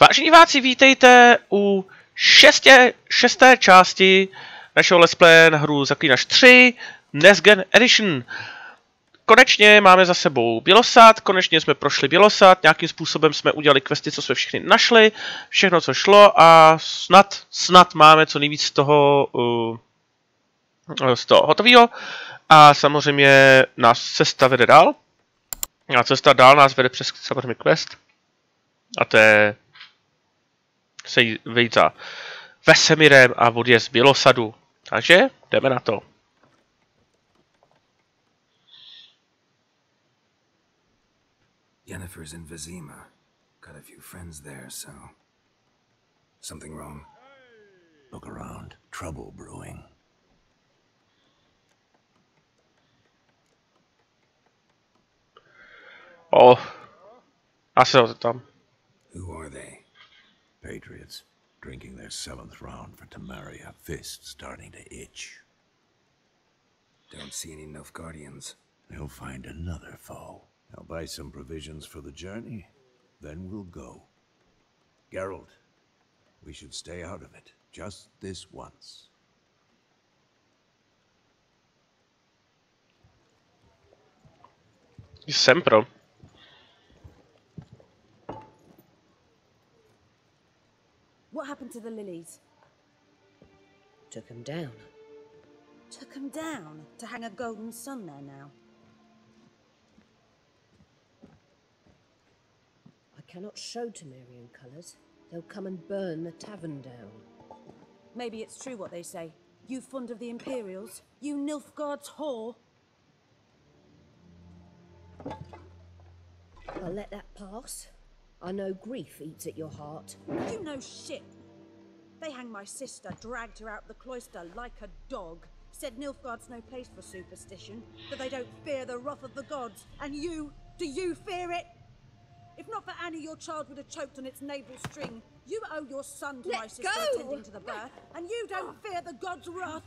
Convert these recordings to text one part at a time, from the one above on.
Vážení diváci, vítejte u šesté části našeho let's play na hru Zaklínač 3 Next Gen Edition. Konečně máme za sebou Bělosad, konečně jsme prošli Bělosad, nějakým způsobem jsme udělali questy, co jsme všichni našli, všechno, co šlo a snad máme co nejvíc z toho hotového. A samozřejmě nás cesta vede dál. A cesta dál nás vede přes samozřejmě quest. A to je se vejít za Vesemirem a odjezd z Bělosadu. Takže jdeme na to. Yennefer's in Vizima. Got a few friends there, so... Something wrong? Look around. Trouble brewing. Asi ho tam. Who are they? Patriots. Drinking their 7th round for Tamaria. Fist starting to itch. Don't see any Nilfgaardians. They'll find another foe. I'll buy some provisions for the journey. Then we'll go. Geralt, we should stay out of it. Just this once. Jsem pro. What happened to the lilies? Took them down. Took them down to hang a golden sun there now. I cannot show Temerian colours. They'll come and burn the tavern down. Maybe it's true what they say. You fond of the Imperials? You Nilfgaard's whore? I'll let that pass. I know grief eats at your heart. You know shit. They hanged my sister, dragged her out the cloister like a dog. Said Nilfgaard's no place for superstition, that they don't fear the wrath of the gods. And you, do you fear it? If not for Annie, your child would have choked on its navel string. You owe your son to my sister attending to the birth, and you don't fear the gods' wrath.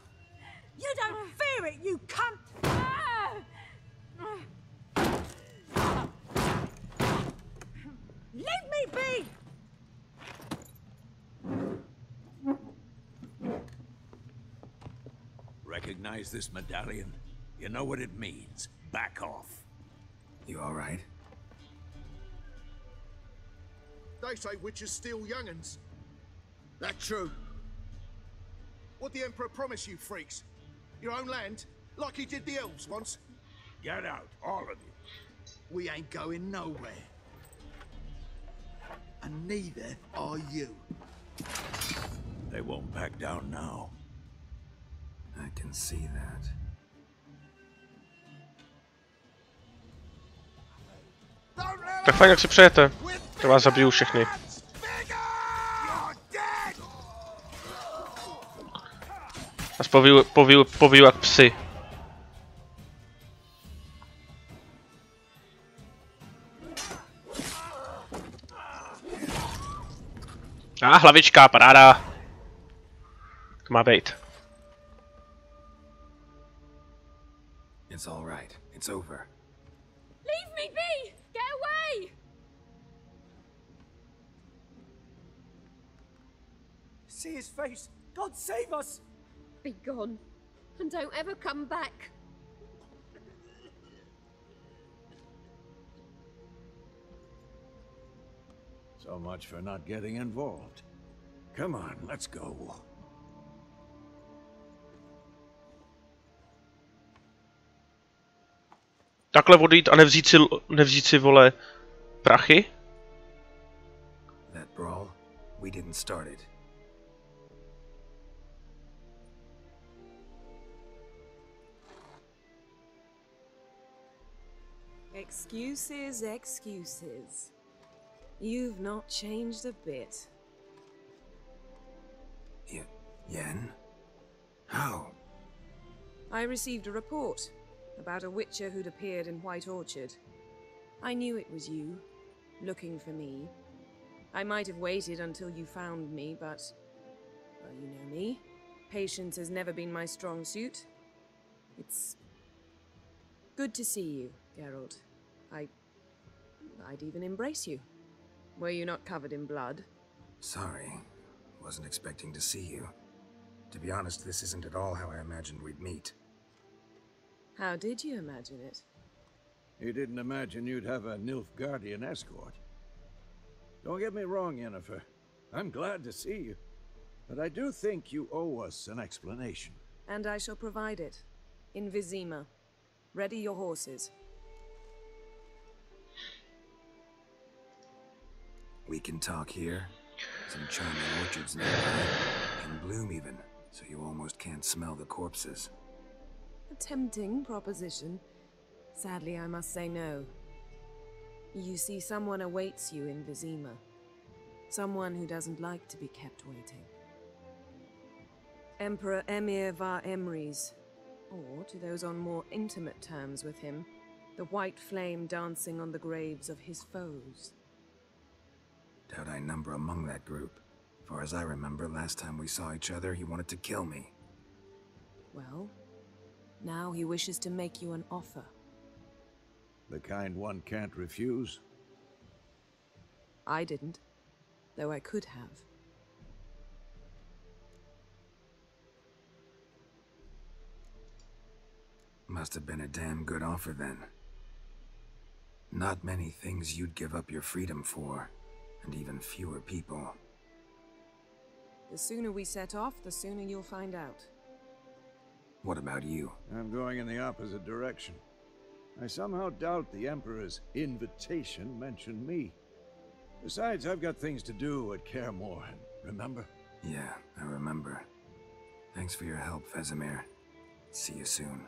You don't fear it, you cunt! Leave me be! Recognize this medallion? You know what it means. Back off. You alright? They say witches steal young'uns. That true? What the Emperor promise you, freaks? Your own land? Like he did the elves once? Get out, all of you. We ain't going nowhere. And neither are you. They won't back down now. I can see that. Tak fajně, jak si přejete. To vás zabiju všechny. Vás poviju jak psy. Hlavička, paráda. To má být. It's all right. It's over. Leave me be! Get away! See his face! God save us! Be gone, and don't ever come back. So much for not getting involved. Come on, let's go. Takhle odejít a nevzít si vole prachy? That brawl, we didn't start it. Excuses, excuses. You've not changed a bit. Yen? How? I received a report about a witcher who'd appeared in White Orchard. I knew it was you, looking for me. I might have waited until you found me, but... well, you know me. Patience has never been my strong suit. It's... good to see you, Geralt. I'd even embrace you. Were you not covered in blood? Sorry. Wasn't expecting to see you. To be honest, this isn't at all how I imagined we'd meet. How did you imagine it? You didn't imagine you'd have a Nilfgaardian escort. Don't get me wrong, Yennefer. I'm glad to see you. But I do think you owe us an explanation. And I shall provide it. In Vizima. Ready your horses. We can talk here. Some charming orchards nearby. In bloom even, so you almost can't smell the corpses. A tempting proposition. Sadly, I must say no. You see, someone awaits you in Vizima. Someone who doesn't like to be kept waiting. Emperor Emhyr var Emreis, or to those on more intimate terms with him, the white flame dancing on the graves of his foes. Doubt I number among that group. Far as I remember, last time we saw each other, he wanted to kill me. Well, now he wishes to make you an offer. The kind one can't refuse. I didn't, though I could have. Must have been a damn good offer then. Not many things you'd give up your freedom for, and even fewer people. The sooner we set off, the sooner you'll find out. What about you? I'm going in the opposite direction. I somehow doubt the Emperor's invitation mentioned me. Besides, I've got things to do at Kaer Morhen, remember? Yeah, I remember. Thanks for your help, Vesemir. See you soon.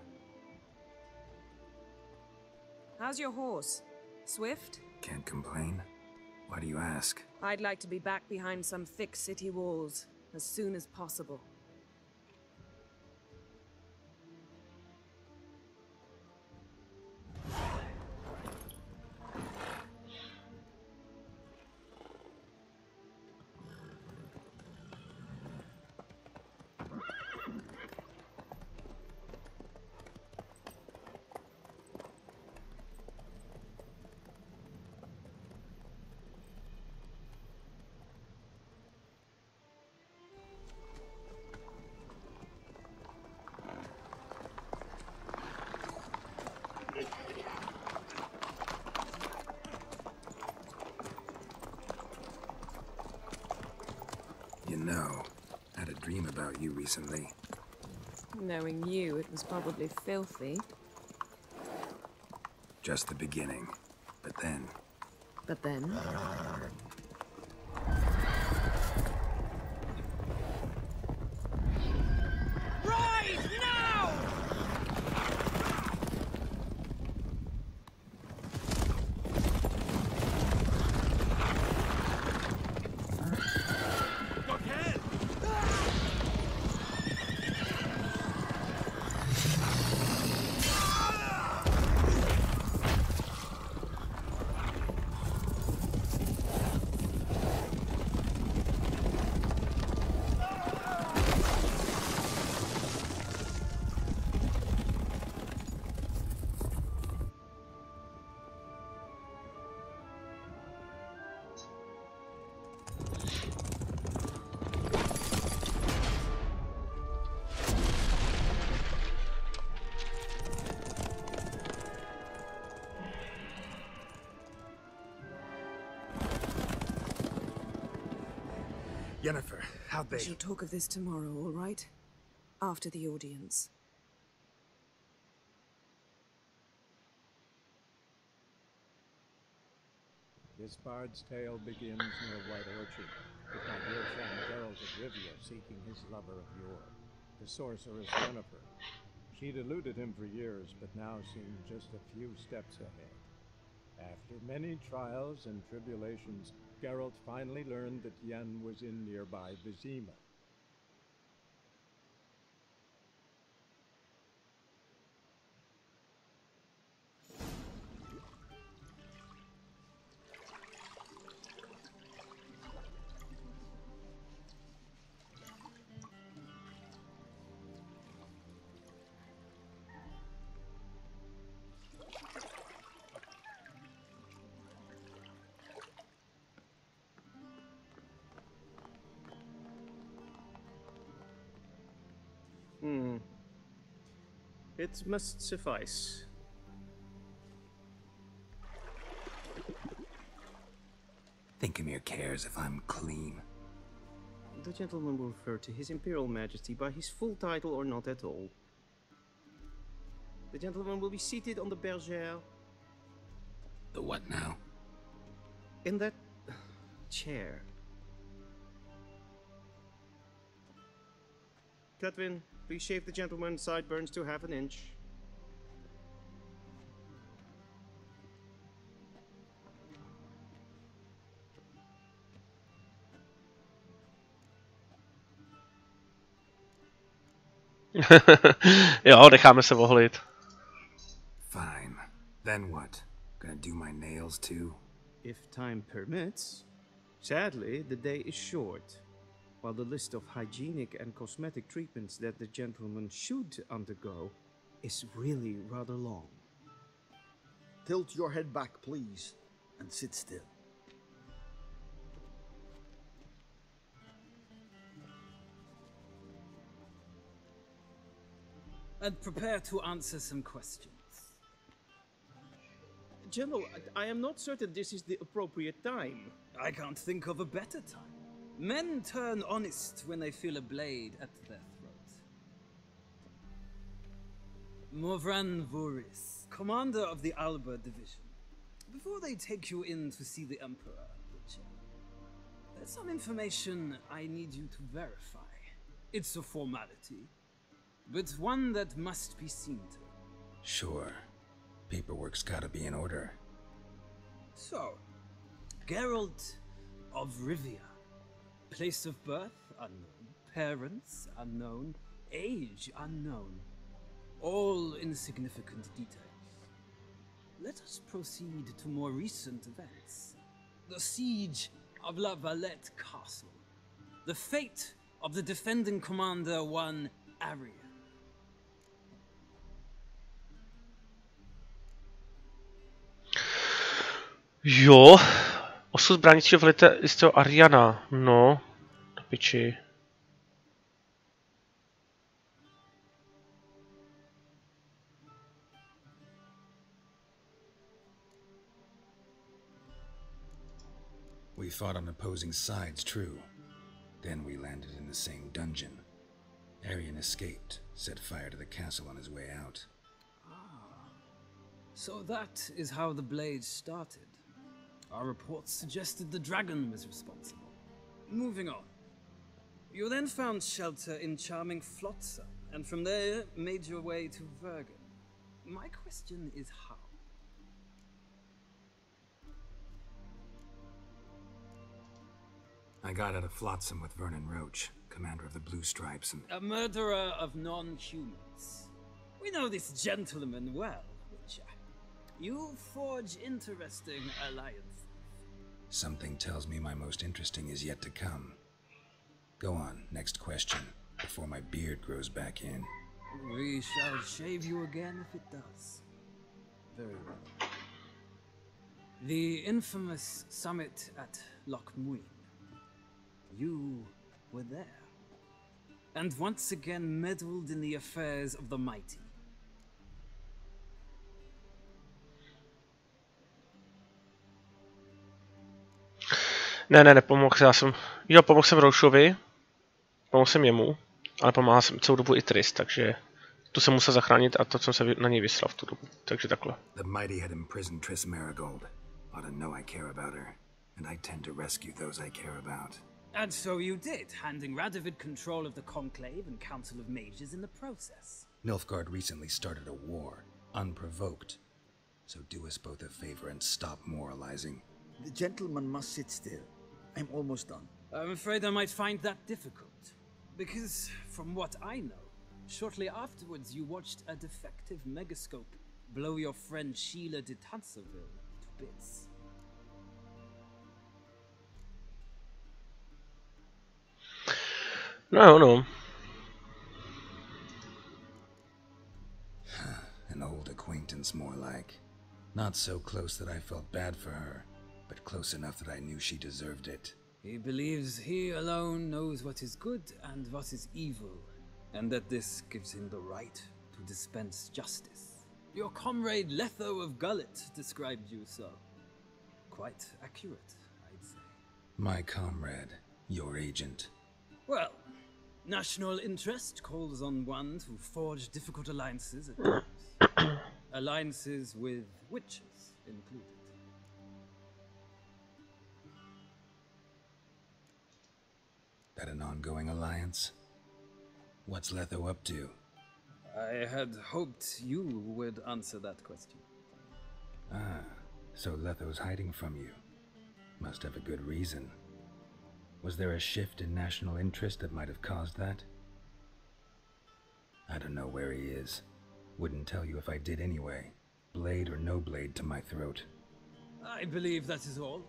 How's your horse? Swift? Can't complain. Why do you ask? I'd like to be back behind some thick city walls as soon as possible. You know, I had a dream about you recently. Knowing you, it was probably filthy. Just the beginning. But then... But then... Rise now! Yennefer, how'd We they... shall talk of this tomorrow, all right? After the audience. This bard's tale begins near White Orchard, with my dear friend Geralt of Rivia seeking his lover of yore, the sorceress Yennefer. She'd eluded him for years, but now seemed just a few steps ahead. After many trials and tribulations, Geralt finally learned that Yen was in nearby Vizima. It must suffice. Think Emhyr cares if I'm clean? The gentleman will refer to His Imperial Majesty by his full title or not at all. The gentleman will be seated on the bergère. The what now? In that chair. Catwin, please shave the gentleman's sideburns to half an inch. Jo, necháme se ohlit. Fine. Then what? Gonna do my nails too? If time permits. Sadly, the day is short, while the list of hygienic and cosmetic treatments that the gentleman should undergo is really rather long. Tilt your head back, please, and sit still. And prepare to answer some questions. General, I am not certain this is the appropriate time. I can't think of a better time. Men turn honest when they feel a blade at their throat. Morvran Voris, commander of the Alba Division. Before they take you in to see the Emperor, Witcher, there's some information I need you to verify. It's a formality, but one that must be seen to. Sure. Paperwork's gotta be in order. So, Geralt of Rivia. Place of birth unknown, parents unknown, age unknown. All insignificant details. Let us proceed to more recent events. The siege of La Valette Castle. The fate of the defending commander, one Arian. Jo, osud bránícího velitele jistého Ariana, no, do piči. We fought on opposing sides, true. Then we landed in the same dungeon. Arian escaped, set fire to the castle on his way out. Ah, so that is how the blade started. Our reports suggested the dragon was responsible. Moving on. You then found shelter in charming Flotsam, and from there made your way to Vergen. My question is how? I got out of Flotsam with Vernon Roach, commander of the Blue Stripes, and... A murderer of non-humans. We know this gentleman well, Witcher. You forge interesting alliances. Something tells me my most interesting is yet to come. Go on, next question, before my beard grows back in. We shall shave you again if it does. Very well. The infamous summit at Lochmuin. You were there. And once again meddled in the affairs of the mighty. Ne, nepomohl, pomohl jsem Roušovi, pomohl jsem jemu, ale pomáhal jsem celou dobu i Trist, takže tu jsem musel zachránit a to jsem se na něj vyslal v tu dobu, takže takhle. The mighty had imprisoned Triss Marigold. Ought to know I care about her, and I tend to rescue those I care about. And so you did, handing Radovid control of the Conclave and Council of Mages in the process. Nilfgaard recently started a war, unprovoked. So do us both a favor and stop moralizing. The gentleman must sit still. I'm almost done. I'm afraid I might find that difficult. Because, from what I know, shortly afterwards you watched a defective megascope blow your friend Sheila de Tanserville to bits. No. An old acquaintance, more like. Not so close that I felt bad for her, but close enough that I knew she deserved it. He believes he alone knows what is good and what is evil, and that this gives him the right to dispense justice. Your comrade Letho of Gullet described you so. Quite accurate, I'd say. My comrade, your agent. Well, national interest calls on one to forge difficult alliances at times. Alliances with witches included. That an ongoing alliance? What's Letho up to? I had hoped you would answer that question. Ah, so Letho's hiding from you. Must have a good reason. Was there a shift in national interest that might have caused that? I don't know where he is. Wouldn't tell you if I did anyway. Blade or no blade to my throat. I believe that is all.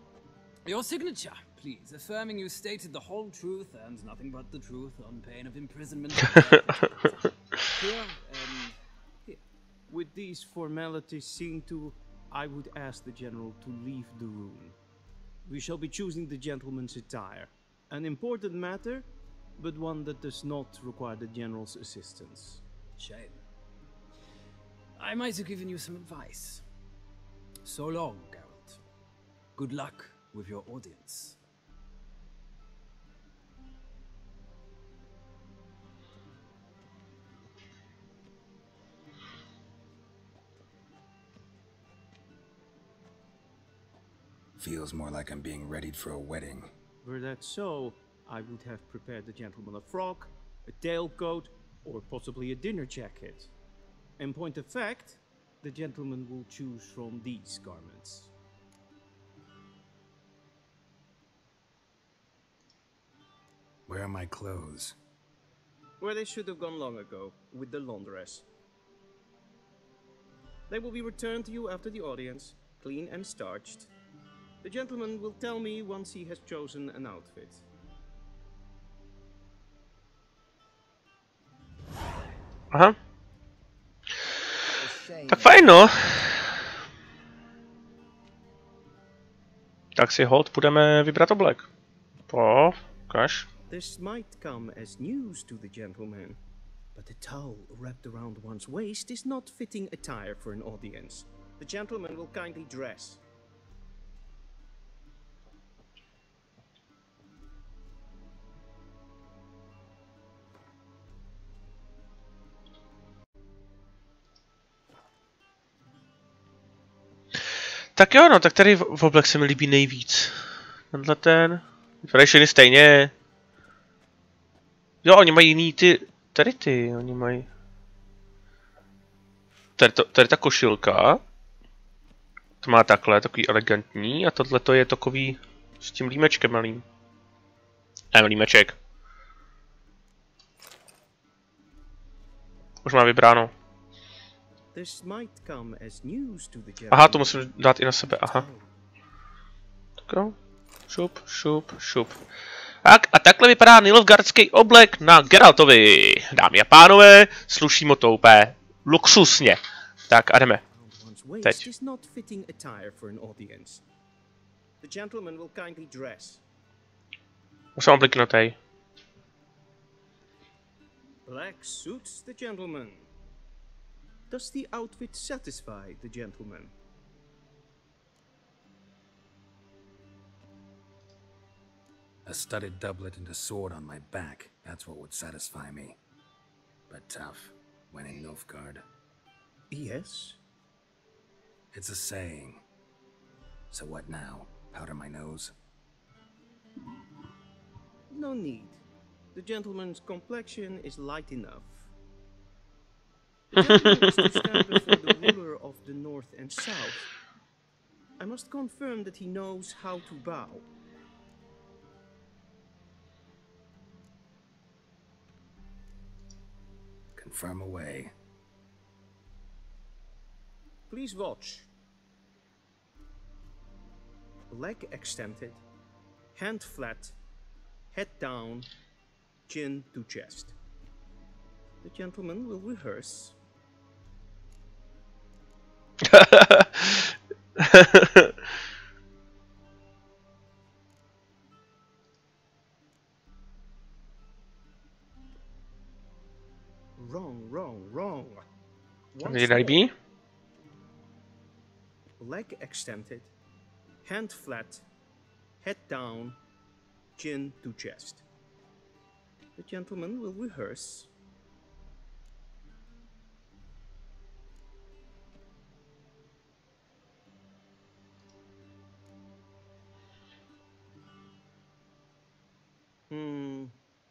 Your signature, please, affirming you stated the whole truth and nothing but the truth on pain of imprisonment. Here and here. With these formalities seen to, I would ask the general to leave the room. We shall be choosing the gentleman's attire. An important matter, but one that does not require the general's assistance. Shame. I might have given you some advice. So long, Geralt. Good luck with your audience. Feels more like I'm being readied for a wedding. Were that so, I would have prepared the gentleman a frock, a tailcoat, or possibly a dinner jacket. In point of fact, the gentleman will choose from these garments. Where are my clothes? Where they should have gone long ago, with the laundress. They will be returned to you after the audience, clean and starched. The gentleman will tell me once he has chosen an outfit. Aha. Tak fajn, no. Tak si hold budeme vybrat oblek. Ukaž. This might come as news to the gentleman, but a towel wrapped around one's waist is not fitting attire for an audience. The gentleman will kindly dress. Tak jo, no, tak tady v oblek se mi líbí nejvíc. Tenhle ten. Vypadají všechny stejně. Jo, oni mají jiný ty, oni mají... Tady ta košilka. To má takhle, takový elegantní. A tohleto je takový s tím límečkem malým. Límeček. Už má vybráno. Aha, to musím dát i na sebe, aha. Tak jo. Šup. Tak a takhle vypadá nilfgaardský oblek na Geraltovi. Dámy a pánové, sluší mu to úplně luxusně. Tak a jdeme. Teď. Musím obliknutej. Black suits the gentleman. Does the outfit satisfy the gentleman? A studded doublet and a sword on my back, that's what would satisfy me. But tough, when in Nilfgaard. Yes? It's a saying. So what now? Powder my nose? No need. The gentleman's complexion is light enough. The gentleman is to stand before the ruler of the North and South. I must confirm that he knows how to bow. Confirm away. Please watch. Leg extended, hand flat, head down, chin to chest. The gentleman will rehearse. Wrong. tady nelíbí. Leg extended, hand flat, head down, chin to chest. The gentleman will rehearse.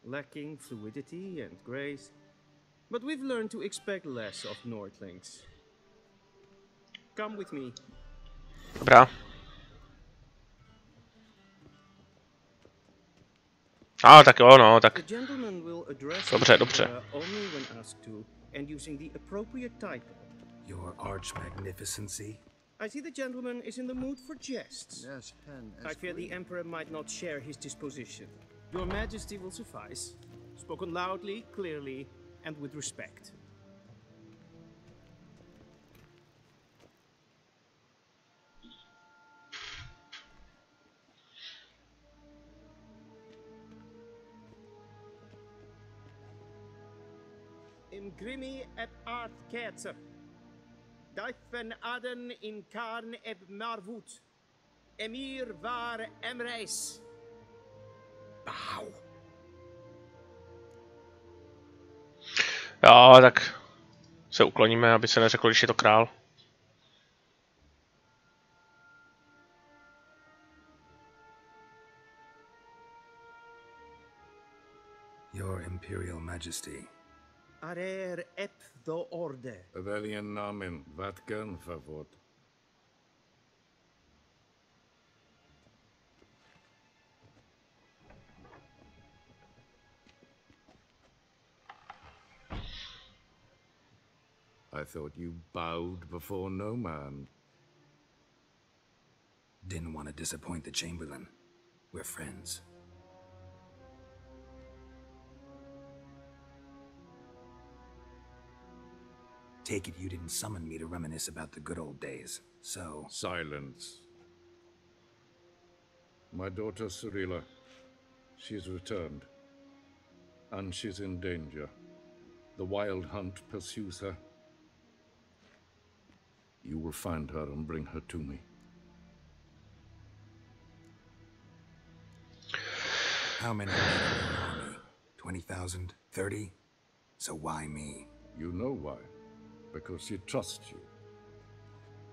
Lacking fluidity and grace, but we've learned to expect less of Nordlings. Come with me. Dobrá. Tak jo, no, tak. Dobře, dobře. Your arch magnificency. I see the gentleman is in the mood for jests. Yes, I fear the Emperor might not share his disposition. Your Majesty will suffice. Spoken loudly, clearly, and with respect. Imgrimi et art ketzer. Dijfen aden in karn eb marvut. Emhyr var Emreis. Bow. Jo, tak se ukloníme, aby se neřeklo, když je to král. Your Imperial Majesty. Arer ep do orde. Welchen Namen? Vatkan favor. I thought you bowed before no man. Didn't want to disappoint the Chamberlain. We're friends. Take it you didn't summon me to reminisce about the good old days, so... Silence. My daughter Cyrilla, she's returned. And she's in danger. The wild hunt pursues her. You will find her and bring her to me. How many men are in your army? 20,000? 30? So why me? You know why. Because she trusts you.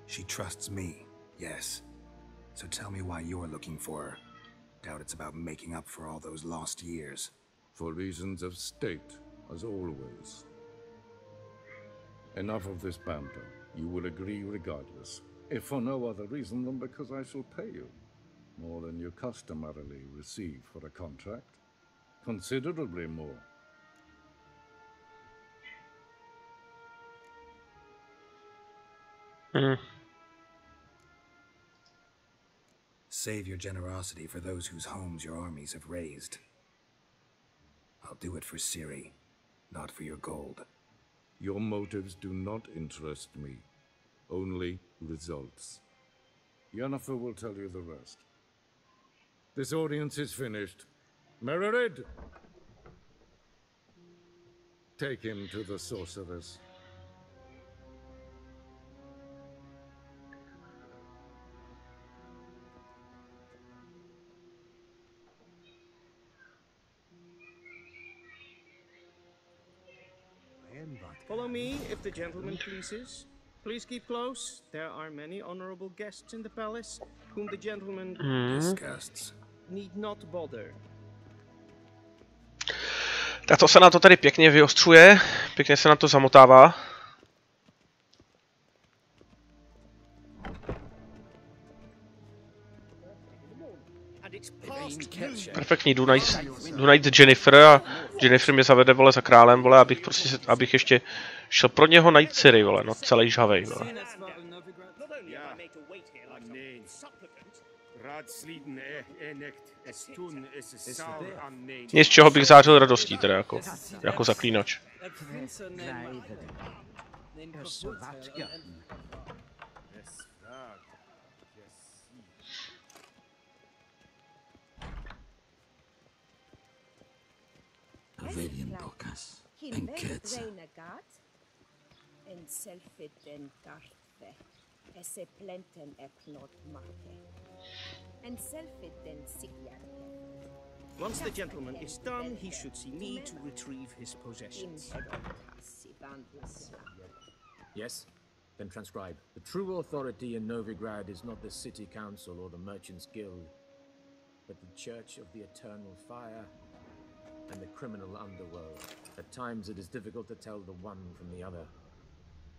She trusts me, yes. So tell me why you're looking for her. Doubt it's about making up for all those lost years. For reasons of state, as always. Enough of this banter. You will agree regardless, if for no other reason than because I shall pay you more than you customarily receive for a contract. Considerably more. Save your generosity for those whose homes your armies have razed. I'll do it for Ciri, not for your gold. Your motives do not interest me. Only results. Yennefer will tell you the rest. This audience is finished. Mererid! Take him to the sorceress. Follow me, if the gentleman pleases. Please keep close. There are many honorable guests in the palace, whom the gentleman need not bother. Tak to se na to tady pěkně vyostřuje, pěkně se na to zamotává. Perfektní, jdu najít Yennefer a Yennefer mě zavede, vole, za králem, vole, abych ještě šel pro něho najít Ciri, vole, no celý žhavej, vole. Nic, z čeho bych zářil radostí, teda jako zaklínač. En selfiten kartve, esse plenten epnot mate. En selfiten sigjärke. Once the gentleman is done, he should see me to retrieve his possessions. Yes? Then transcribe. The true authority in Novigrad is not the city council or the merchants' guild, but the Church of the Eternal Fire and the criminal underworld. At times it is difficult to tell the one from the other.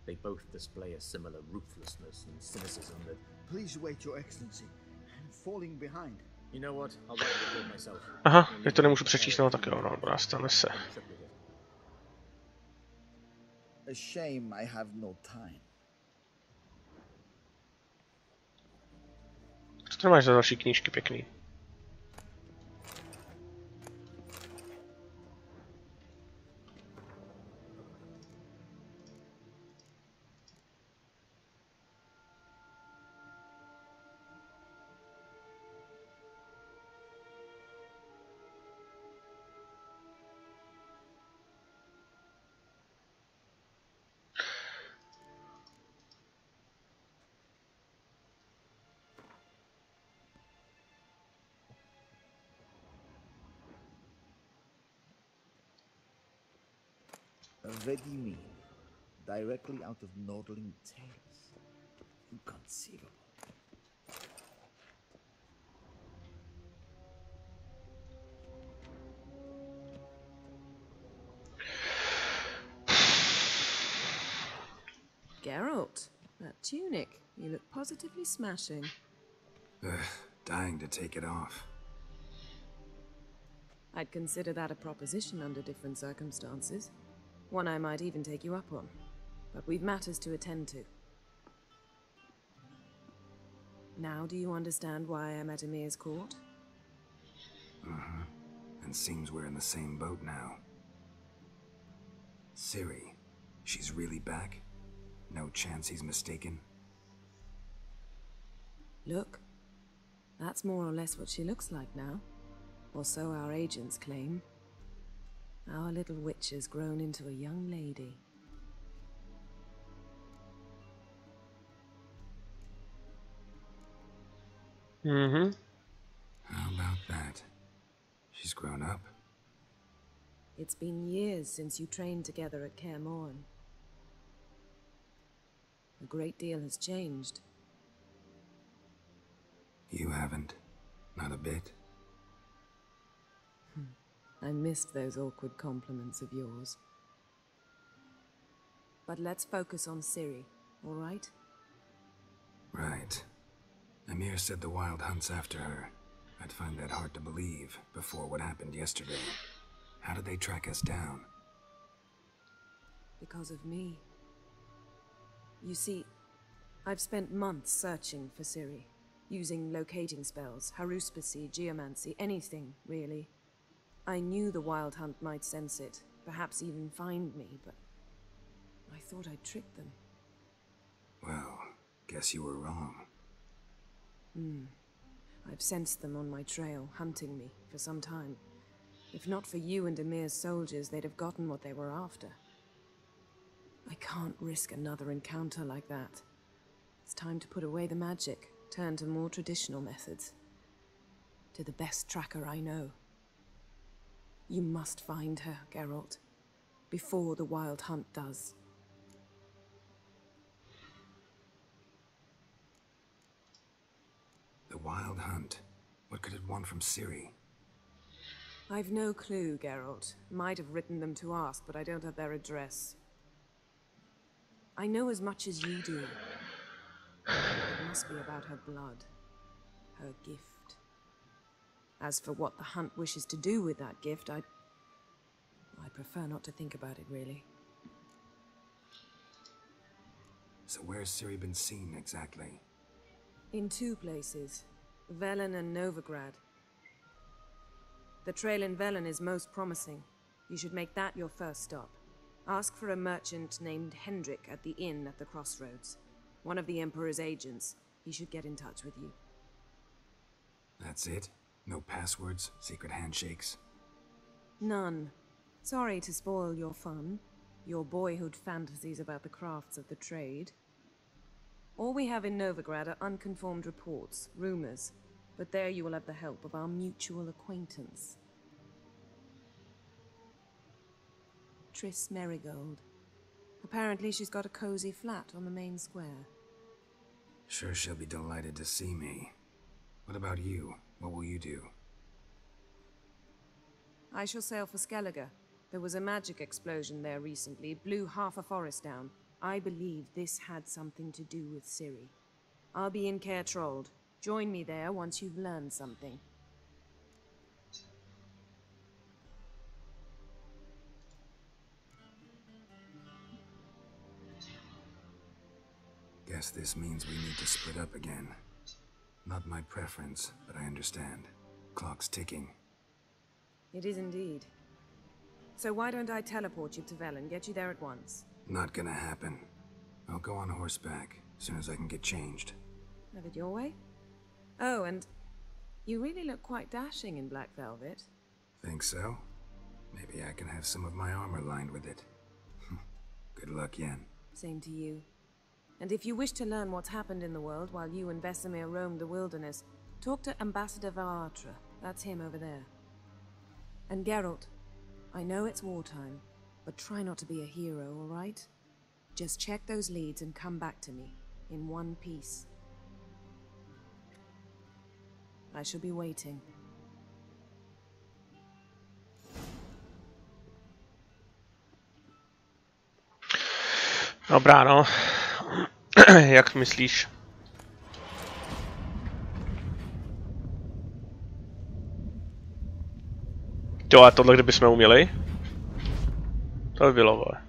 They both display a similar ruthlessness and cynicism that... Please wait, Your Excellency. I'm falling behind. You know what? I'll write the report myself. Aha, teď to nemůžu přečíst, no tak jo, no, dobrá, stane se. A shame I have no time. Co to máš za další knížky pěkný? Vedimi, directly out of Nordling tales. Inconceivable. Geralt, that tunic. You look positively smashing. Dying to take it off. I'd consider that a proposition under different circumstances. One I might even take you up on. But we've matters to attend to. Now do you understand why I'm at Emhyr's court? Mm-hmm. And seems we're in the same boat now. Ciri, she's really back? No chance he's mistaken? Look. That's more or less what she looks like now. Or so our agents claim. Our little witch has grown into a young lady. Mm-hmm. How about that? She's grown up. It's been years since you trained together at Kaer Morhen. A great deal has changed. You haven't. Not a bit. I missed those awkward compliments of yours. But let's focus on Ciri, all right? Right. Emhyr said the Wild Hunt's after her. I'd find that hard to believe before what happened yesterday. How did they track us down? Because of me. You see, I've spent months searching for Ciri, using locating spells, haruspicy, geomancy, anything, really. I knew the Wild Hunt might sense it, perhaps even find me, but I thought I'd tricked them. Well, guess you were wrong. I've sensed them on my trail, hunting me, for some time. If not for you and Emhyr's soldiers, they'd have gotten what they were after. I can't risk another encounter like that. It's time to put away the magic, turn to more traditional methods. To the best tracker I know. You must find her, Geralt, before the Wild Hunt does. The Wild Hunt? What could it want from Ciri? I've no clue, Geralt. Might have written them to ask, but I don't have their address. I know as much as you do. It must be about her blood. Her gift. As for what the Hunt wishes to do with that gift, I prefer not to think about it, really. So where's Ciri been seen, exactly? In two places. Velen and Novigrad. The trail in Velen is most promising. You should make that your first stop. Ask for a merchant named Hendrik at the inn at the crossroads. One of the Emperor's agents. He should get in touch with you. That's it? No passwords, secret handshakes? None. Sorry to spoil your fun, your boyhood fantasies about the crafts of the trade. All we have in Novigrad are unconfirmed reports, rumors, but there you will have the help of our mutual acquaintance. Triss Merigold. Apparently she's got a cozy flat on the main square. Sure she'll be delighted to see me. What about you? What will you do? I shall sail for Skellige. There was a magic explosion there recently, blew half a forest down. I believe this had something to do with Ciri. I'll be in Caer Trold. Join me there once you've learned something. Guess this means we need to split up again. Not my preference, but I understand. Clock's ticking. It is indeed. So why don't I teleport you to Vel and get you there at once? Not gonna happen. I'll go on horseback, as soon as I can get changed. Have it your way? Oh, and you really look quite dashing in black velvet. Think so? Maybe I can have some of my armor lined with it. Good luck, Yen. Same to you. And if you wish to learn what's happened in the world while you and Vesemir roamed the wilderness, talk to Ambassador Varatra. That's him over there. And Geralt, I know it's wartime, but try not to be a hero, all right? Just check those leads and come back to me, in one piece. I shall be waiting. Dobrá, no. Jak myslíš? Jo, a tohle kdybychom uměli? To by bylo, vole.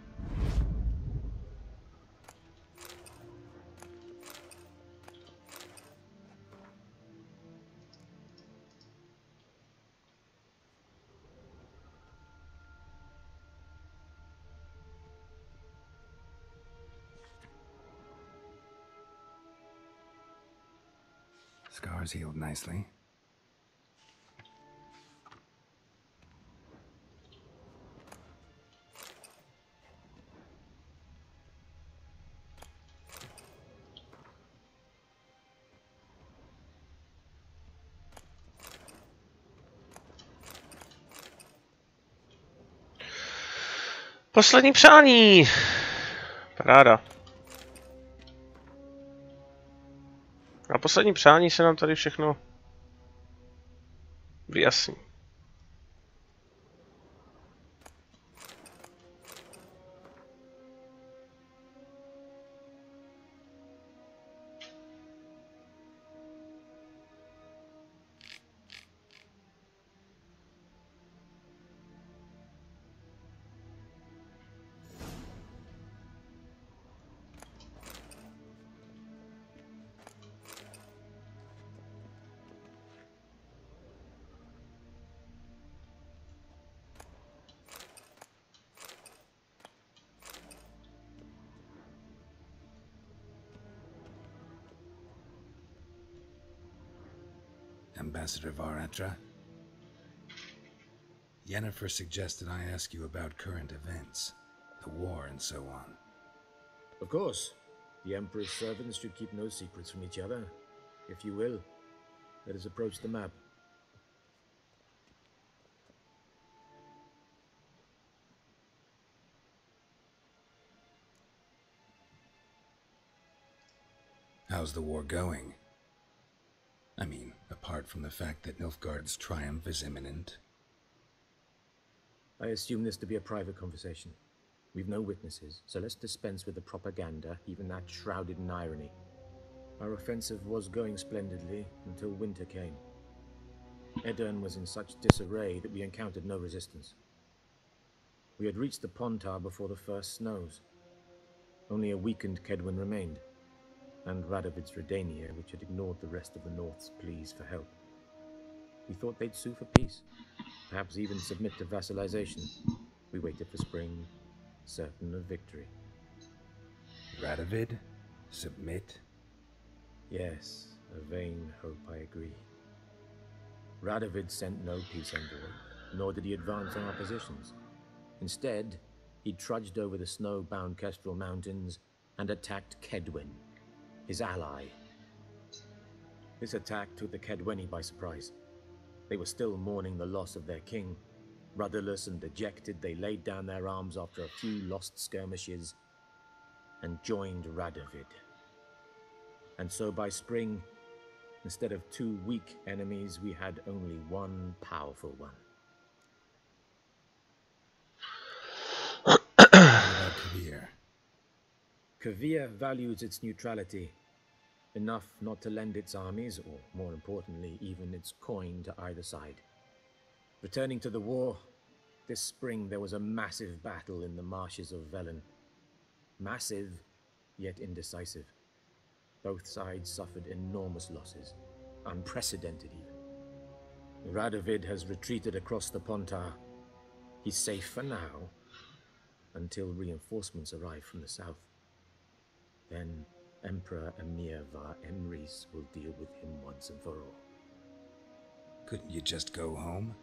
Scars healed nicely. Poslední přání. Paráda. A poslední přání se nám tady všechno vyjasní. Ambassador Varatra. Yennefer suggested I ask you about current events, the war and so on. Of course. The Emperor's servants should keep no secrets from each other. If you will, let us approach the map. How's the war going? I mean, apart from the fact that Nilfgaard's triumph is imminent. I assume this to be a private conversation. We've no witnesses, so let's dispense with the propaganda, even that shrouded in irony. Our offensive was going splendidly until winter came. Edirn was in such disarray that we encountered no resistance. We had reached the Pontar before the first snows. Only a weakened Kedwin remained, and Radovid's Redania, which had ignored the rest of the North's pleas for help. We thought they'd sue for peace, perhaps even submit to vassalization. We waited for spring, certain of victory. Radovid? Submit? Yes, a vain hope, I agree. Radovid sent no peace envoy, nor did he advance on our positions. Instead, he trudged over the snow-bound Kestrel Mountains and attacked Kedwen, his ally. This attack took the Kedweni by surprise. They were still mourning the loss of their king. Rudderless and dejected, they laid down their arms after a few lost skirmishes and joined Radovid. And so by spring, instead of 2 weak enemies, we had only 1 powerful one. What about Kavir? Kavir values its neutrality, enough not to lend its armies, or more importantly, even its coin to either side. Returning to the war, this spring there was a massive battle in the marshes of Velen. Massive, yet indecisive. Both sides suffered enormous losses, unprecedented even. Radovid has retreated across the Pontar. He's safe for now, until reinforcements arrive from the south. Then Emperor Emhyr var Emreis will deal with him once and for all. Couldn't you just go home?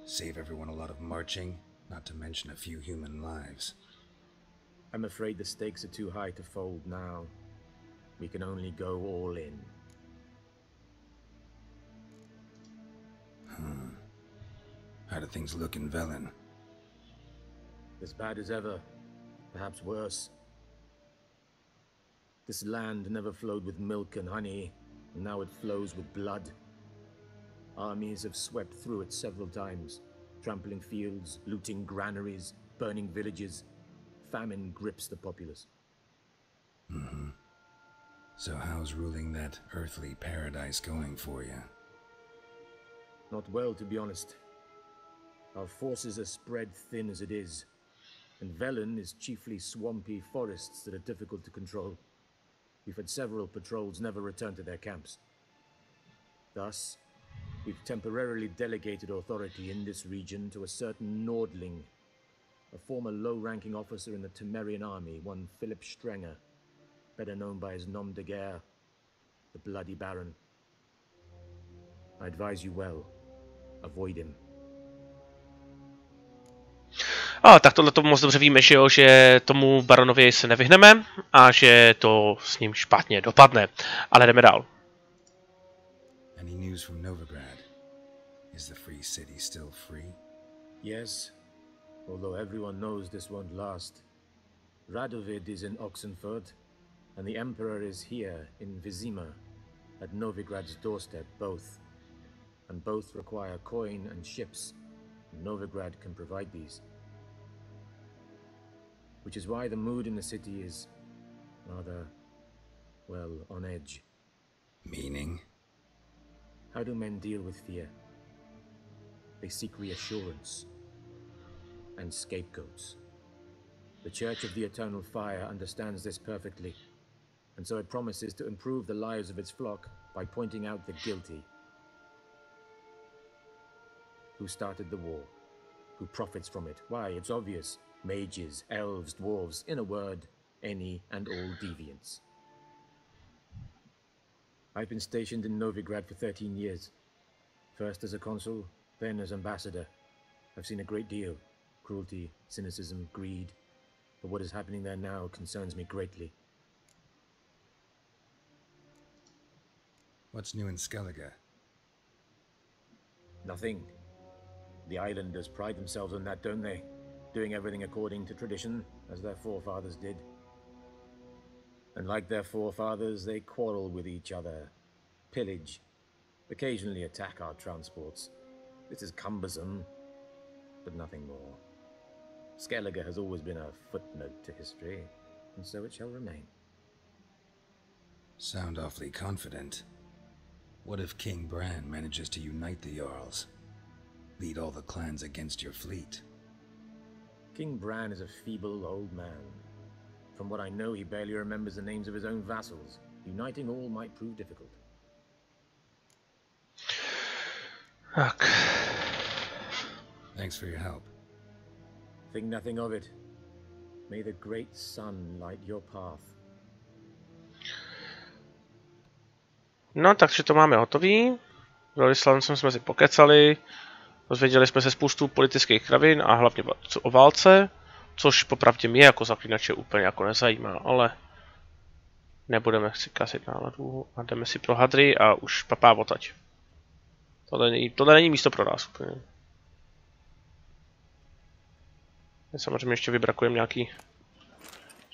Save everyone a lot of marching, not to mention a few human lives. I'm afraid the stakes are too high to fold now. We can only go all in. How do things look in Velen? As bad as ever, perhaps worse. This land never flowed with milk and honey, and now it flows with blood. Armies have swept through it several times, trampling fields, looting granaries, burning villages. Famine grips the populace. So how's ruling that earthly paradise going for you? Not well, to be honest. Our forces are spread thin as it is, and Velen is chiefly swampy forests that are difficult to control. We've had several patrols never return to their camps. Thus, we've temporarily delegated authority in this region to a certain Nordling, a former low-ranking officer in the Temerian army, one Philip Strenger, better known by his nom de guerre, the Bloody Baron. I advise you well, avoid him. Tak tohle to moc dobře víme, že jo, že tomu baronovi se nevyhneme a že to s ním špatně dopadne. Ale jdeme dál. Any news from Novigrad? Is the free city still free? Yes, although everyone knows this won't last. Radovid is in Oxenford, and the Emperor is here in Vizima, at Novigrad's doorstep, both. And both require coin and ships. Novigrad can provide these. Which is why the mood in the city is rather, well, on edge. Meaning? How do men deal with fear? They seek reassurance and scapegoats. The Church of the Eternal Fire understands this perfectly, and so it promises to improve the lives of its flock by pointing out the guilty. Who started the war? Who profits from it? Why, it's obvious. Mages, elves, dwarves, in a word, any and all deviants. I've been stationed in Novigrad for 13 years. First as a consul, then as ambassador. I've seen a great deal. Cruelty, cynicism, greed. But what is happening there now concerns me greatly. What's new in Skellige? Nothing. The islanders pride themselves on that, don't they? Doing everything according to tradition, as their forefathers did. And like their forefathers, they quarrel with each other, pillage, occasionally attack our transports. This is cumbersome, but nothing more. Skellige has always been a footnote to history, and so it shall remain. Sound awfully confident. What if King Bran manages to unite the Jarls? Lead all the clans against your fleet? King Bran is a feeble old man. From what I know, he barely remembers the names of his own vassals. Uniting all might prove difficult. Tak. Thanks for your help. Think nothing of it. May the great sun light your path. No, takže to máme hotový. Velvyslancem jsme si pokecali. Dozvěděli jsme se spoustu politických kravin a hlavně o válce. Což popravdě mě jako zaklínače úplně jako nezajímá, ale nebudeme si kazit náladu a jdeme si pro hadry a už papá odtať. Tohle není místo pro nás úplně. Samozřejmě ještě vybrakujeme nějaký...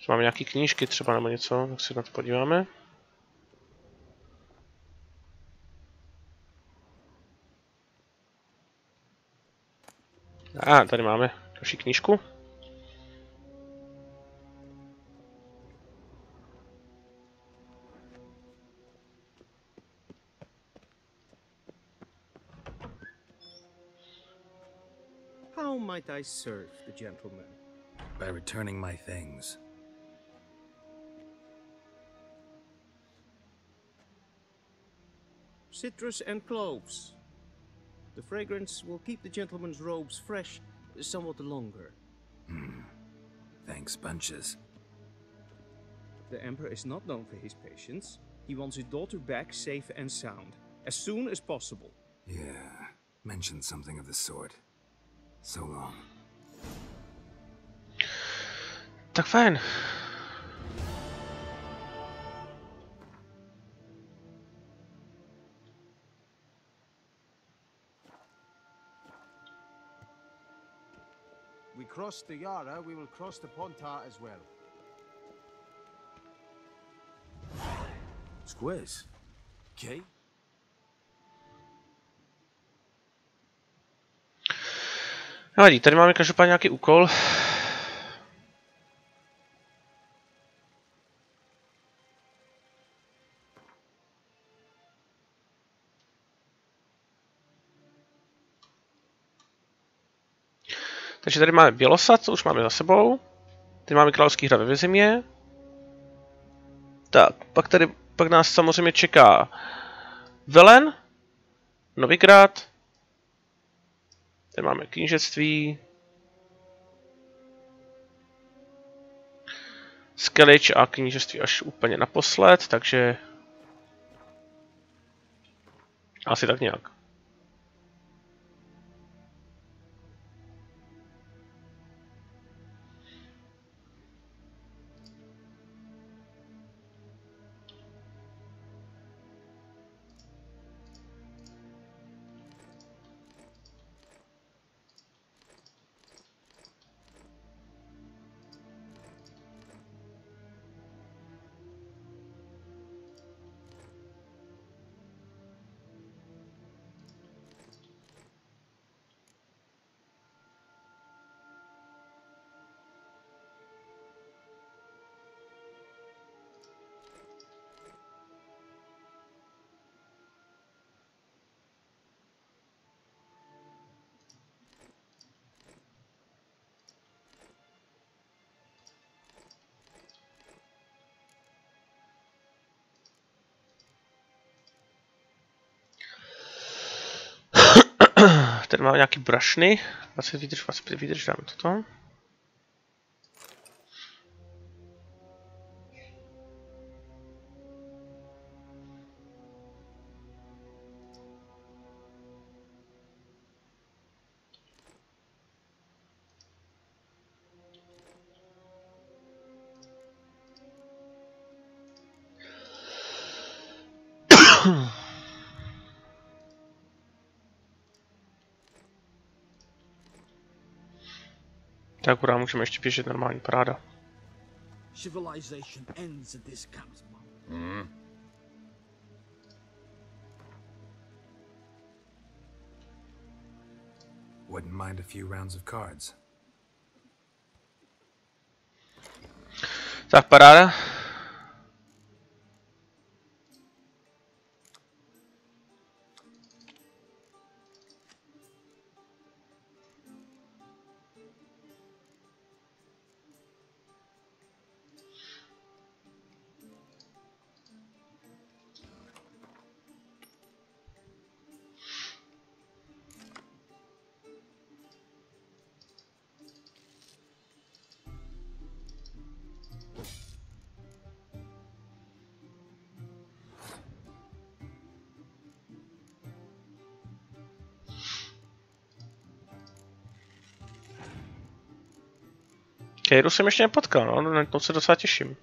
Máme nějaký knížky třeba nebo něco, tak se na to podíváme. Tady máme další knížku. How might I serve the gentleman? By returning my things. Citrus and cloves. The fragrance will keep the gentleman's robes fresh somewhat longer. Thanks, bunches. The Emperor is not known for his patience. He wants his daughter back safe and sound, as soon as possible. Yeah, mentioned something of the sort. So long. Tak fajn. We crossed the Yara, we will cross the Pontar as well. Squiz. Okay. Nevadí, tady máme každopádně nějaký úkol. Takže tady máme Bělosad, co už máme za sebou. Tady máme Královský hrad ve Vězimě. Tak, pak nás samozřejmě čeká Velen, Novigrad. Tady máme knížectví. Skelič a knížectví až úplně naposled, takže asi tak nějak. Tady máme nějaký brašny. 20 výdrž, 25 výdrž, dáme toto. Tak akorát můžeme ještě běžet normální paráda. Civilization ends at this comes, Mom. Wouldn't mind a few rounds of cards. Tak paráda. Kejru jsem ještě nepotkal, no, na to se docela těším.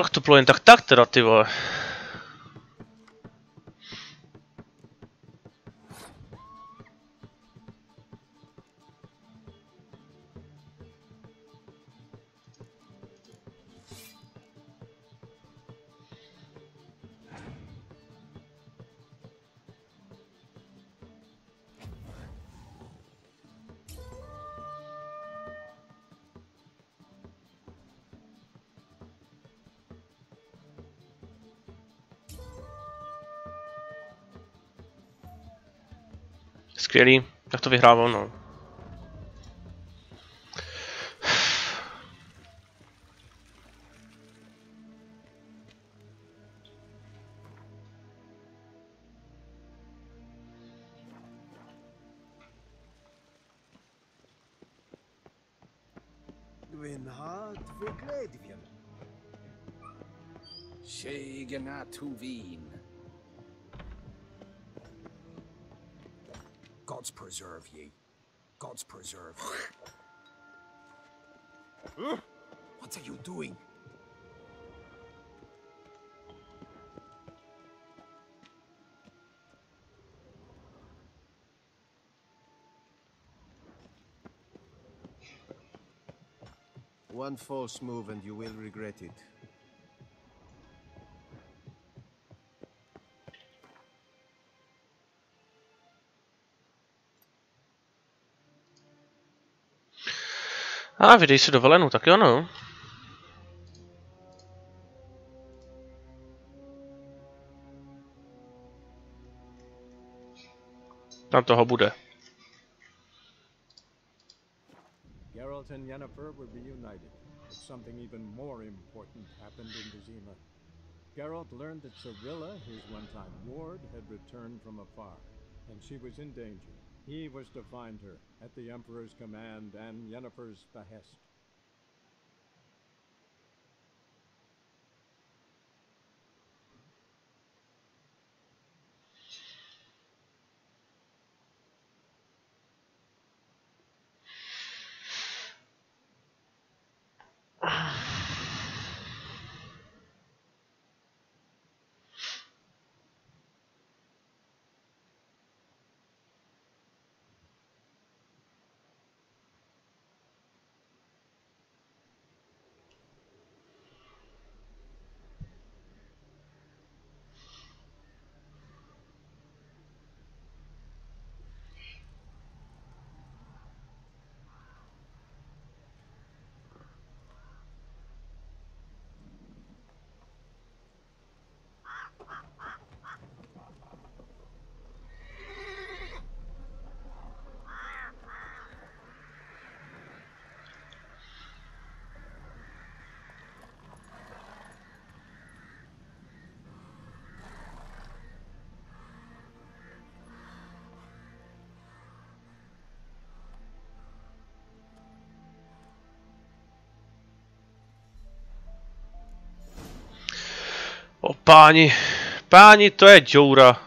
Tak to bylo jen tak teda, ty vole. Skvělý, tak to vyhrával, no. Gods preserve ye. Gods preserve. What are you doing? One false move and you will regret it. Vydej si dovolenou, tak jo no. Tam toho bude. Geralt and Yennefer were reunited, but something even more important happened in Vizima. Geralt learned that Cirilla, his one-time ward, had returned from afar, and she was in danger. He was to find her, at the Emperor's command and Yennefer's behest. Páni, to je děura.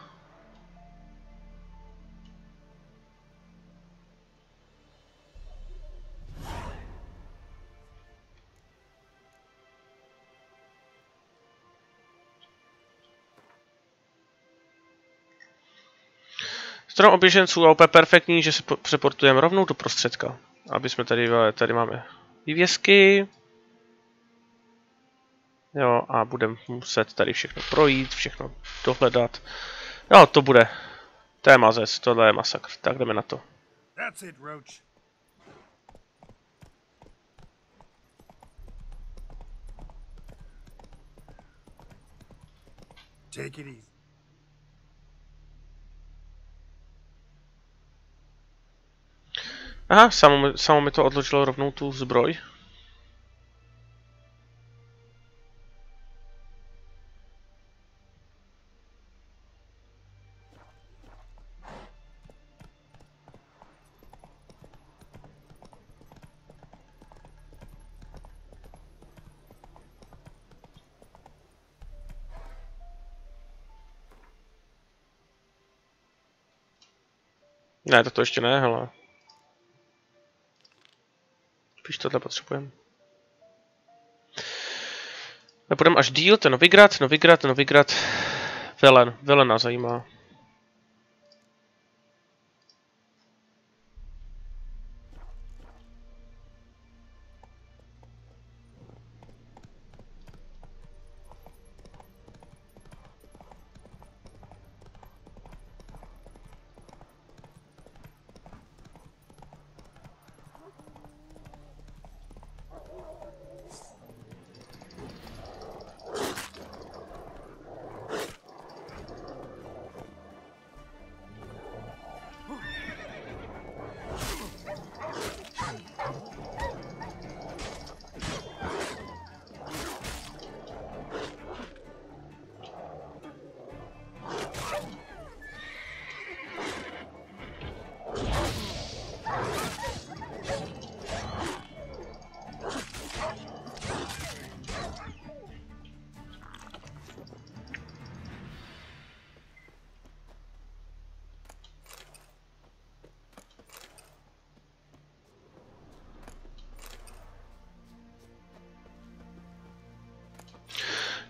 Strom oběženců a úplně perfektní, že se přeportujeme rovnou do prostředka. Aby jsme tady máme vývězky. Jo, a budeme muset tady všechno projít, všechno dohledat. Jo, to bude. To je mazec, tohle je masakr. Tak jdeme na to. That's it, Roach. Take it easy. Aha, samo mi to odložilo rovnou tu zbroj. Ne, to ještě ne, hele. Spíš tohle potřebujeme. Půjdeme až díl, to je Novigrad. Velen nás zajímá.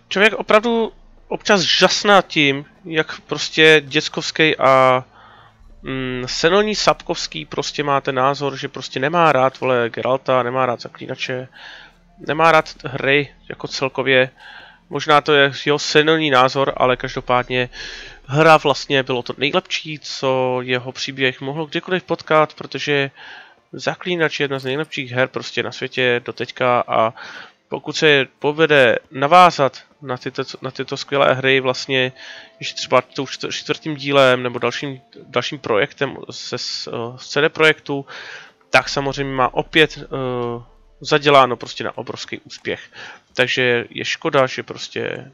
Člověk opravdu občas žasná tím, jak prostě děckovský a senilní sapkovský prostě má ten názor, že prostě nemá rád, vole, Geralta, nemá rád Zaklínače, nemá rád hry jako celkově. Možná to je jeho senilní názor, ale každopádně hra vlastně bylo to nejlepší, co jeho příběh mohl kdykoliv potkat, protože Zaklínač je jedna z nejlepších her prostě na světě doteďka a pokud se povede navázat na tyto skvělé hry vlastně ještě třeba tou čtvrtým dílem nebo dalším projektem z CD Projektu, tak samozřejmě má opět zaděláno prostě na obrovský úspěch. Takže je škoda, že prostě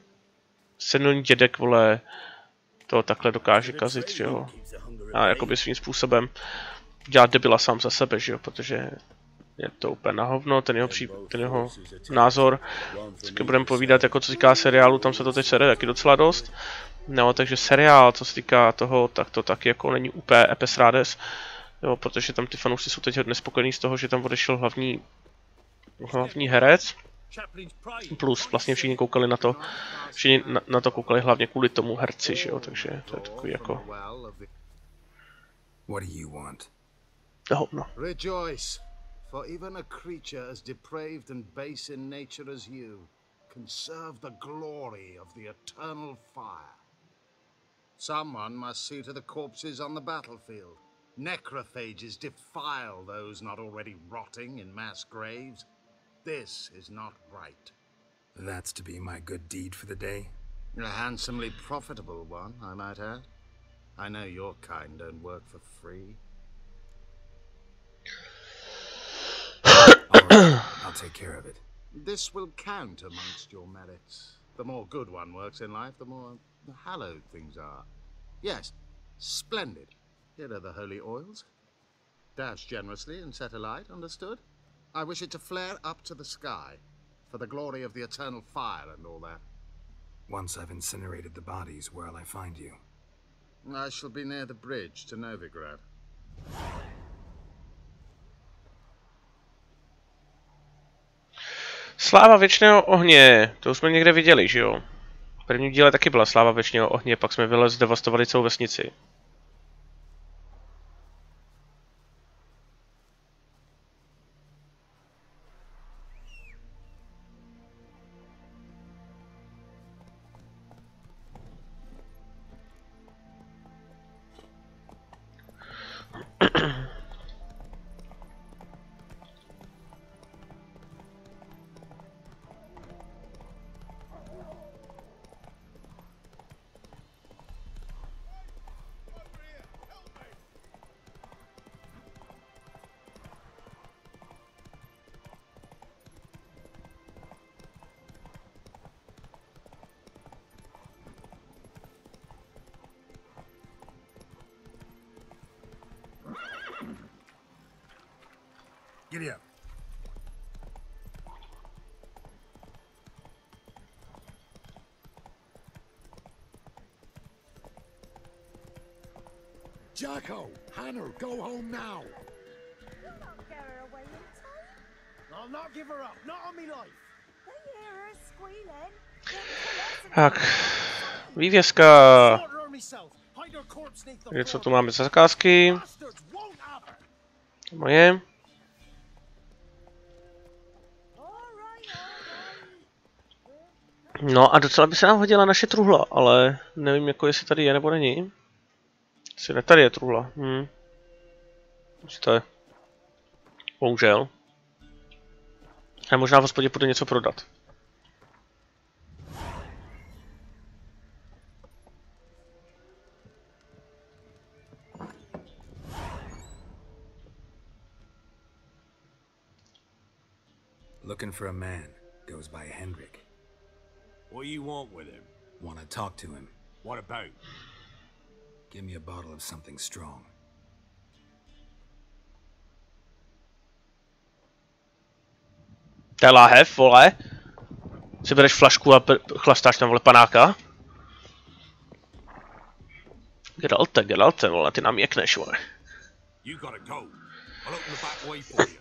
senilní dědek, vole, to takhle dokáže kazit, že jo. A jakoby svým způsobem dělat debila sám za sebe, že jo, protože je to úplně na hovno, ten jeho názor. Když budeme povídat, jako co týká seriálu, tam se to teď sere taky docela dost. No, takže seriál, co se týká toho, tak to taky jako není úplně epes rádes. Jo, protože tam ty fanoušci jsou teď hodně spokojení z toho, že tam odešel hlavní herec. Plus vlastně všichni koukali na to, koukali hlavně kvůli tomu herci, že jo, takže to je takový jako... What do you want? Hovno. Rejoice, for even a creature as depraved and base in nature as you can serve the glory of the eternal fire. Someone must see to the corpses on the battlefield. Necrophages defile those not already rotting in mass graves. This is not right. That's to be my good deed for the day? A handsomely profitable one, I might add. I know your kind don't work for free. All right, I'll take care of it. This will count amongst your merits. The more good one works in life, the more hallowed things are. Yes, splendid. Here are the holy oils. Dash generously and set alight, understood? I wish it to flare up to the sky, for the glory of the eternal fire and all that. Once I've incinerated the bodies, where'll I find you? I shall be near the bridge to Novigrad. Sláva věčného ohně, to už jsme někde viděli, že jo? V prvním díle taky byla sláva věčného ohně, pak jsme zdevastovali celou vesnici. Giddy up. Jacko, Hannah, go home now. You'll not get her away in time. I'll not give her up, not on me life. They hear her squealing. Tak, vývězka. Co tu máme za zakázky? Moje. No a docela by se nám hodila naše truhla, ale nevím, jako jestli tady je nebo není. Jestli ne, tady je truhla. To je. Bohužel. A možná v hospodě půjde něco prodat. Looking for a man. Goes by Hendrik. What do you want with him? Want to talk to him. What about? Give me a bottle of something strong. To je láhev, vole. Si bereš flašku a chlastáš tam, vole, panáka. Gedalte, vole, ty nám jekneš, vole. You gotta go. I'll open the back way for you.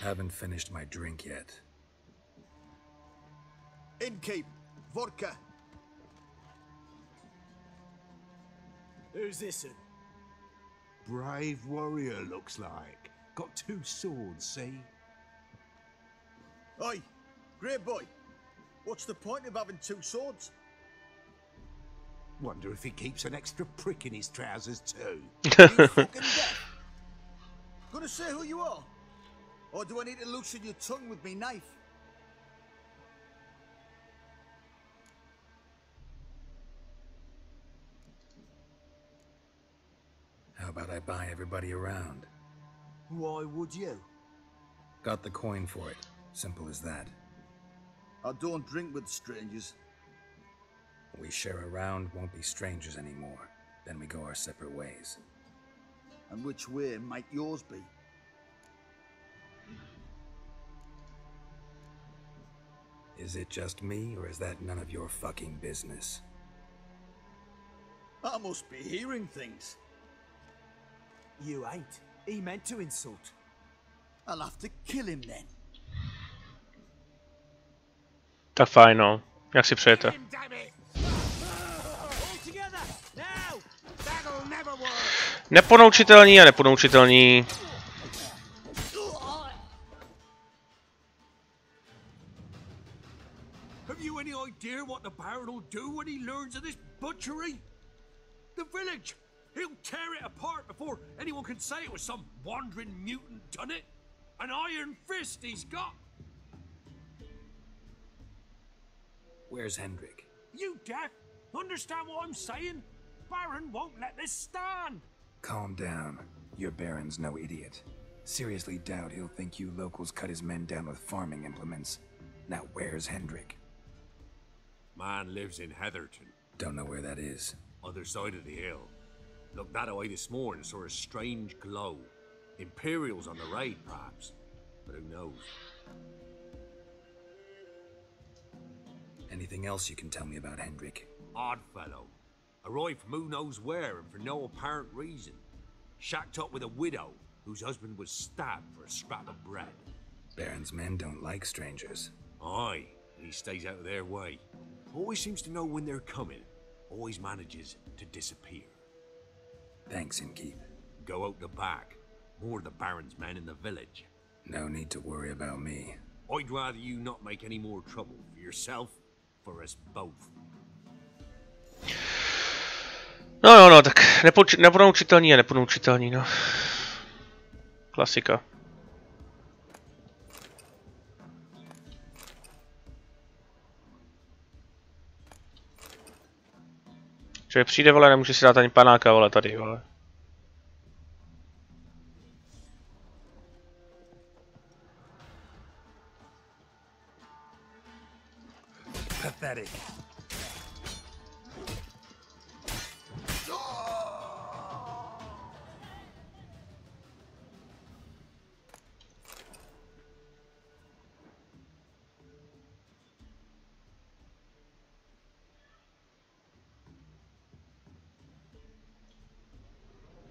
Haven't finished my drink yet. Innkeep, vodka. Who's this in? Brave warrior, looks like. Got 2 swords, see? Oi, great boy. What's the point of having 2 swords? Wonder if he keeps an extra prick in his trousers too. You fucking deaf. Gonna say who you are? Or do I need to loosen your tongue with me knife? How about I buy everybody around? Why would you? Got the coin for it. Simple as that. I don't drink with strangers. We share a round, won't be strangers anymore. Then we go our separate ways. And which way might yours be? Is it just me, or is that none of your fucking business? I must be hearing things. You ain't. He meant to insult. I'll have to kill him then. Tak fajn, no. Jak si přejete? Neponoučitelní a neponoučitelní. Have you any idea what the Baron will do when he learns of this butchery? The village! He'll tear it apart before anyone can say it was some wandering mutant done it. An iron fist he's got. Where's Hendrik? You deaf? Understand what I'm saying? Baron won't let this stand. Calm down. Your Baron's no idiot. Seriously doubt he'll think you locals cut his men down with farming implements. Now where's Hendrik? Man lives in Heatherton. Don't know where that is. Other side of the hill. Looked that away this morning, saw a strange glow. Imperials on the raid, perhaps. but who knows? Anything else you can tell me about Hendrik? Odd fellow. Arrived from who knows where and for no apparent reason. Shacked up with a widow whose husband was stabbed for a scrap of bread. Baron's men don't like strangers. Aye, and he stays out of their way. Always seems to know when they're coming. Always manages to disappear. Thanks, Innkeep. Go out the back. More of the Baron's men in the village. No need to worry about me. I'd rather you not make any more trouble for yourself, for us both. No, tak nebudou učitelní a nebudou učitelní, no. Klasika. Člověk přijde, vole, nemůže si dát ani panáka, vole, tady, vole. Pathetic.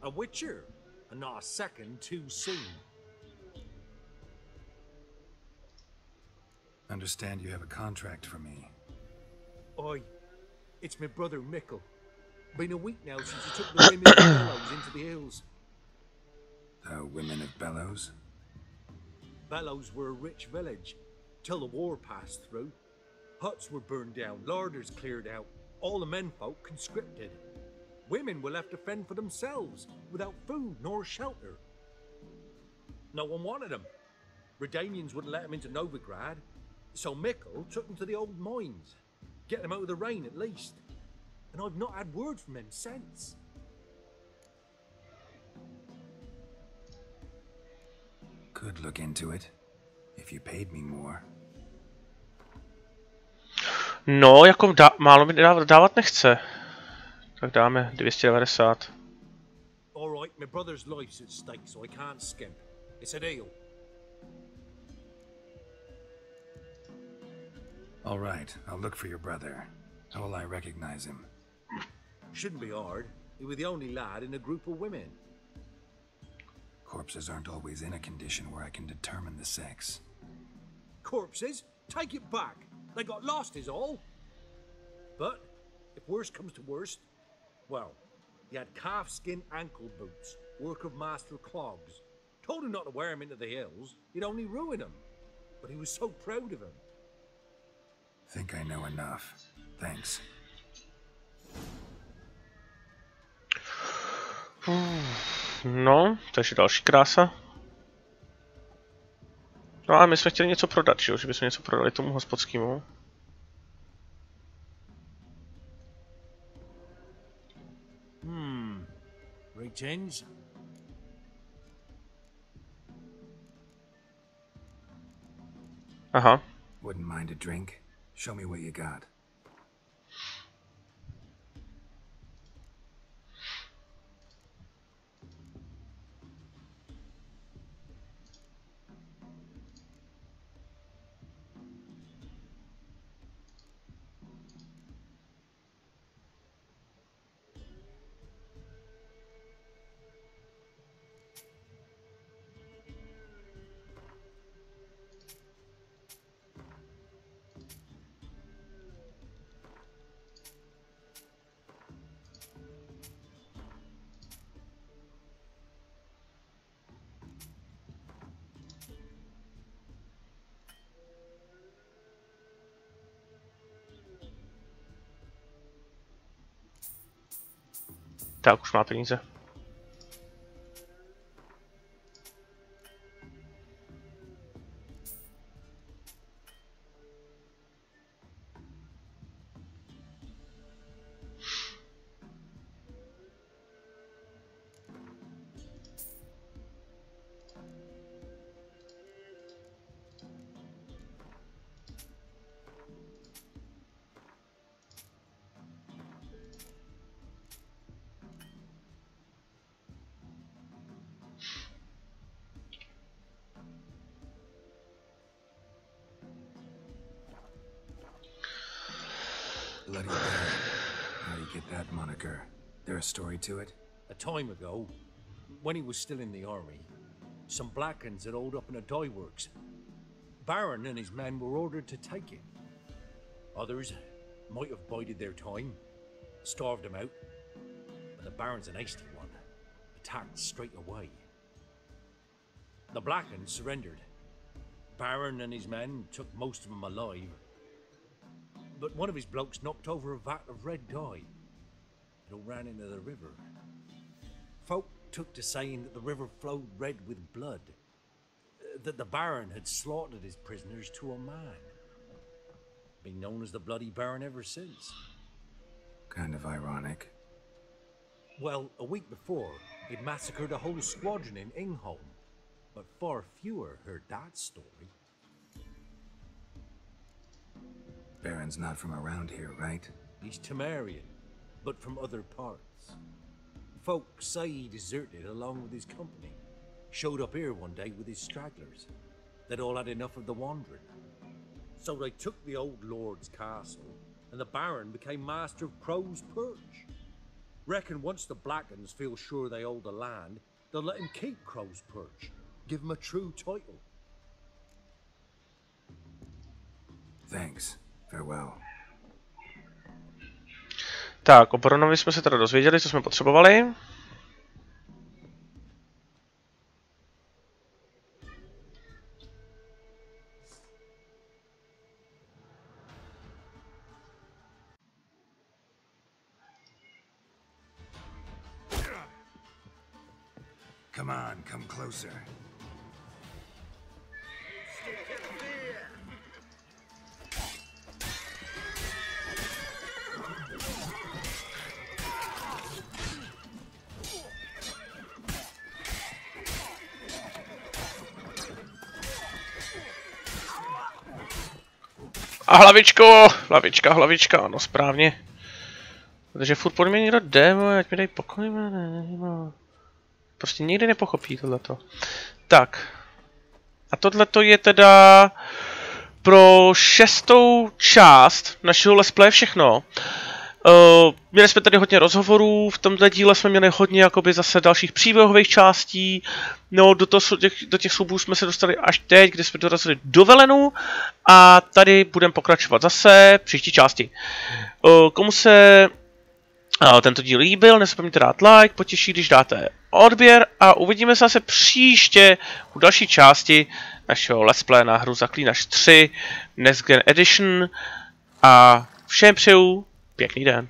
A witcher, and not a second too soon. Understand you have a contract for me. Oi, it's my brother Mickle. Been a week now since he took the women of Bellows into the hills. The women of Bellows? Bellows were a rich village, till the war passed through. Huts were burned down, larders cleared out, all the menfolk conscripted. Women were left to fend for themselves, without food nor shelter. No one wanted them. Redanians wouldn't let them into Novigrad, so Mickle took them to the old mines. Get them out of the rain at least. And I've not had word from him since. Could look into it, if you paid me more. No, jako málo mi dávat nechce. Tak dáme 290. All right, my brother's life's at stake, so I can't skimp. It's a deal. All right, I'll look for your brother. How will I recognize him? Shouldn't be hard. He was the only lad in a group of women. Corpses aren't always in a condition where I can determine the sex. Corpses? Take it back. They got lost is all. But, if worst comes to worst, well, he had calfskin ankle boots, work of master clogs. Told him not to wear him into the hills. He'd only ruin him. But he was so proud of him. Think I know enough. Thanks. No, takže další krása. No a my jsme chtěli něco prodat, že bychom něco prodali tomu hospodskému. Returns? Aha. Wouldn't mind a drink. Show me what you got. Tak už má peníze. Bloody Baron. How do you get that moniker? There a story to it? A time ago, when he was still in the army, some Blackens had holed up in a dye works. Baron and his men were ordered to take it. Others might have bided their time, starved him out, but the Baron's an hasty one, attacked straight away. The Blackens surrendered. Baron and his men took most of them alive, but one of his blokes knocked over a vat of red dye. It all ran into the river. Folk took to saying that the river flowed red with blood, that the Baron had slaughtered his prisoners to a man. Been known as the Bloody Baron ever since. Kind of ironic. Well, a week before, he'd massacred a whole squadron in Ingholm, but far fewer heard that story. Baron's not from around here, right? He's Temerian, but from other parts. Folk say he deserted along with his company. Showed up here one day with his stragglers. They'd all had enough of the wandering. So they took the old lord's castle, and the Baron became master of Crow's Perch. Reckon once the Blackens feel sure they hold the land, they'll let him keep Crow's Perch. Give him a true title. Thanks. Farewell. Tak, o Baronovi jsme se teda dozvěděli, co jsme potřebovali. Come on, come closer. A hlavičko, hlavička, ano, správně. Protože furt po mě někdo jde, ať mi dej pokoj, prostě nikdy nepochopí tohleto. Tak. A tohleto je teda pro 6. část našeho let's play všechno. Měli jsme tady hodně rozhovorů, v tomto díle jsme měli hodně jakoby zase dalších příběhových částí. No, do těch soubů jsme se dostali až teď, kdy jsme dorazili do Velenu. A tady budeme pokračovat zase v příští části. Komu se tento díl líbil, nezapomeňte dát like, potěší, když dáte odběr a uvidíme se zase příště u další části našeho let's play na hru Zaklínač 3 Next Gen Edition a všem přeju pěkný den.